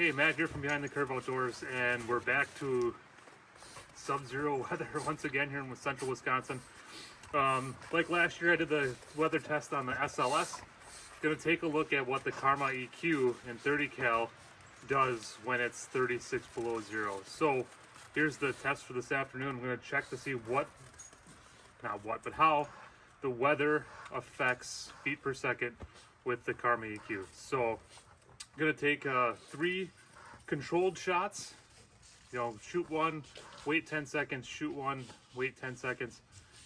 Hey, Matt here from Behind the Curve Outdoors, and we're back to sub-zero weather once again here in central Wisconsin. Like last year, I did the weather test on the SLS. Going to take a look at what the Karma EQ in 30 cal does when it's 36 below zero. So here's the test for this afternoon. I'm going to check to see how the weather affects feet per second with the Karma EQ. So I'm going to take 3 controlled shots. Shoot one, wait 10 seconds, shoot one, wait 10 seconds,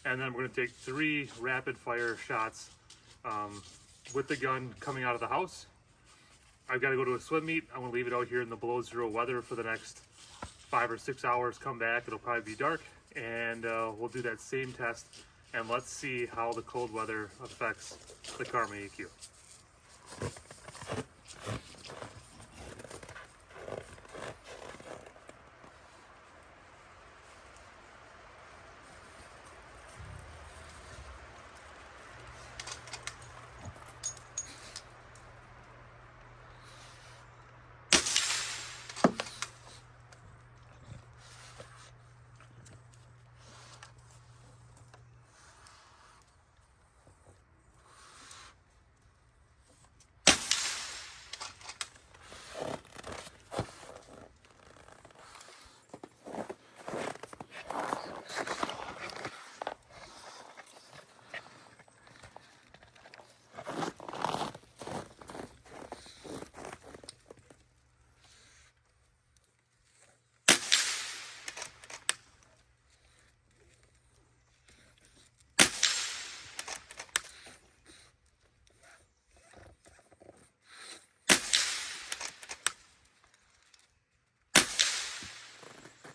and then we're going to take 3 rapid fire shots with the gun coming out of the house. I've got to go to a swim meet. I'm going to leave it out here in the below zero weather for the next 5 or 6 hours. Come back, it'll probably be dark, and we'll do that same test, and let's see how the cold weather affects the Karma EQ.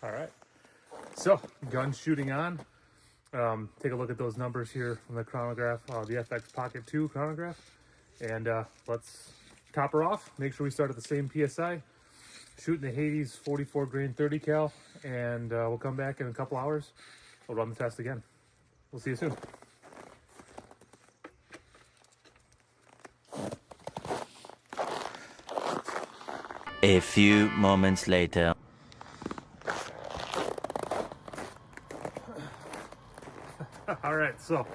All right, so gun shooting on. Take a look at those numbers here from the chronograph, the FX Pocket 2 chronograph, and let's top her off. Make sure we start at the same PSI. Shooting the Hades 44 grain 30 cal, and we'll come back in a couple hours. We'll run the test again. We'll see you soon. A few moments later. All right, so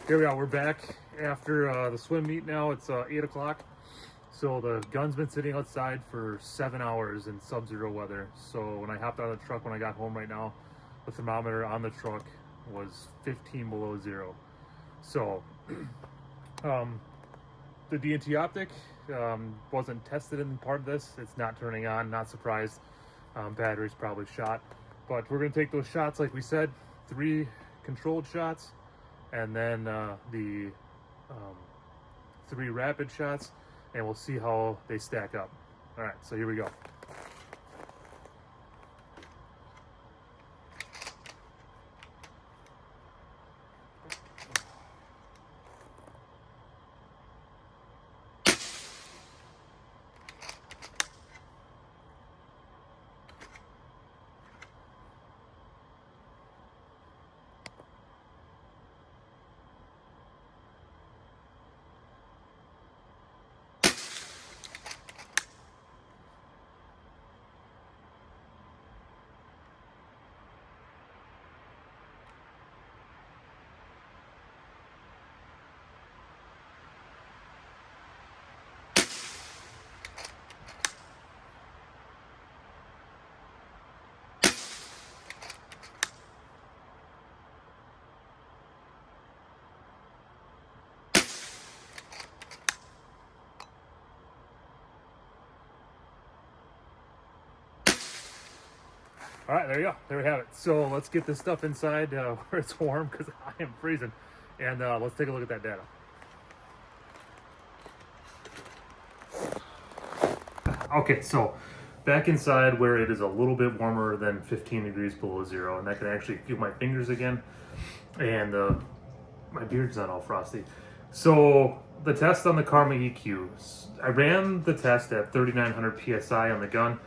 here we are. We're back after the swim meet now. It's 8 o'clock. So the gun's been sitting outside for 7 hours in sub-zero weather. So when I hopped out of the truck, when I got home right now, the thermometer on the truck was 15 below zero. So the D&T optic wasn't tested in part of this. It's not turning on, not surprised. Battery's probably shot. But we're gonna take those shots like we said, 3 controlled shots, and then the 3 rapid shots, and we'll see how they stack up. All right, so here we go. All right, there you go. There we have it. So let's get this stuff inside where it's warm, because I am freezing. And let's take a look at that data. Okay, so back inside where it is a little bit warmer than 15 degrees below zero, and I can actually feel my fingers again, and my beard's not all frosty. So the test on the Karma EQ, I ran the test at 3,900 PSI on the gun.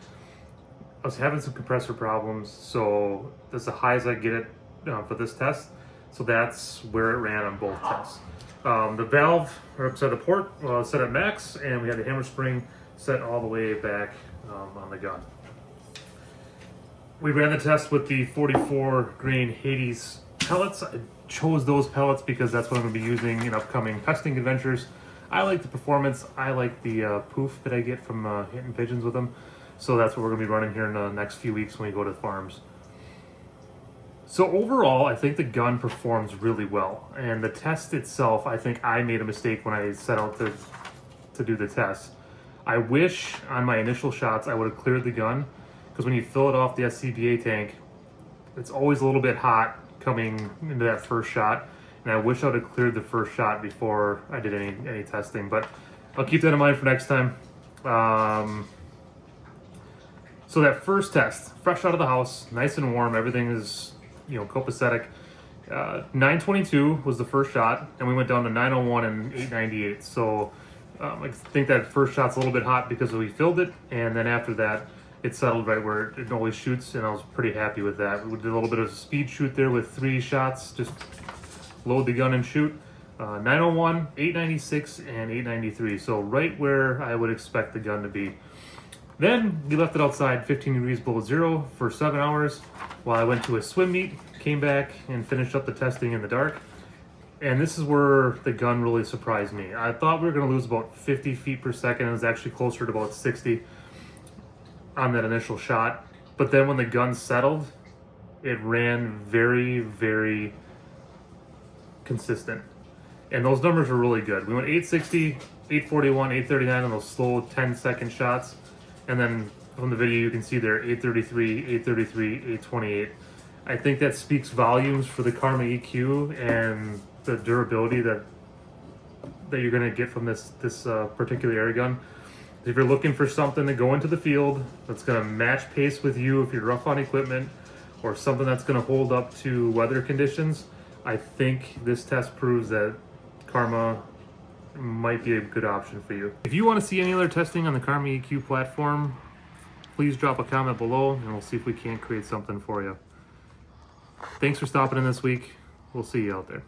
I was having some compressor problems, so that's the highest I get it for this test. So that's where it ran on both tests. The valve, or sorry, the port set at max, and we had the hammer spring set all the way back on the gun. We ran the test with the 44 grain Hades pellets. I chose those pellets because that's what I'm going to be using in upcoming testing adventures. I like the performance. I like the poof that I get from hitting pigeons with them. So that's what we're going to be running here in the next few weeks when we go to farms. So overall, I think the gun performs really well. And the test itself, I think I made a mistake when I set out to do the test. I wish on my initial shots I would have cleared the gun, because when you fill it off the SCBA tank, it's always a little bit hot coming into that first shot. And I wish I would have cleared the first shot before I did any testing. But I'll keep that in mind for next time. So that first test, fresh out of the house, nice and warm, everything is, copacetic. 922 was the first shot, and we went down to 901 and 898. So I think that first shot's a little bit hot because we filled it, and then after that, it settled right where it always shoots, and I was pretty happy with that. We did a little bit of speed shoot there with 3 shots, just load the gun and shoot. 901, 896, and 893. So right where I would expect the gun to be. Then we left it outside 15 degrees below zero for 7 hours while I went to a swim meet, came back and finished up the testing in the dark. And this is where the gun really surprised me. I thought we were going to lose about 50 feet per second. It was actually closer to about 60 on that initial shot. But then when the gun settled, it ran very, very consistent. And those numbers were really good. We went 860, 841, 839 on those slow 10-second shots. And then from the video you can see there 833, 833, 828. I think that speaks volumes for the Karma EQ and the durability that you're going to get from this particular air gun. If you're looking for something to go into the field that's going to match pace with you if you're rough on equipment, or something that's going to hold up to weather conditions, I think this test proves that Karma might be a good option for you. If you want to see any other testing on the Karma EQ platform, please drop a comment below and we'll see if we can't create something for you. Thanks for stopping in this week. We'll see you out there.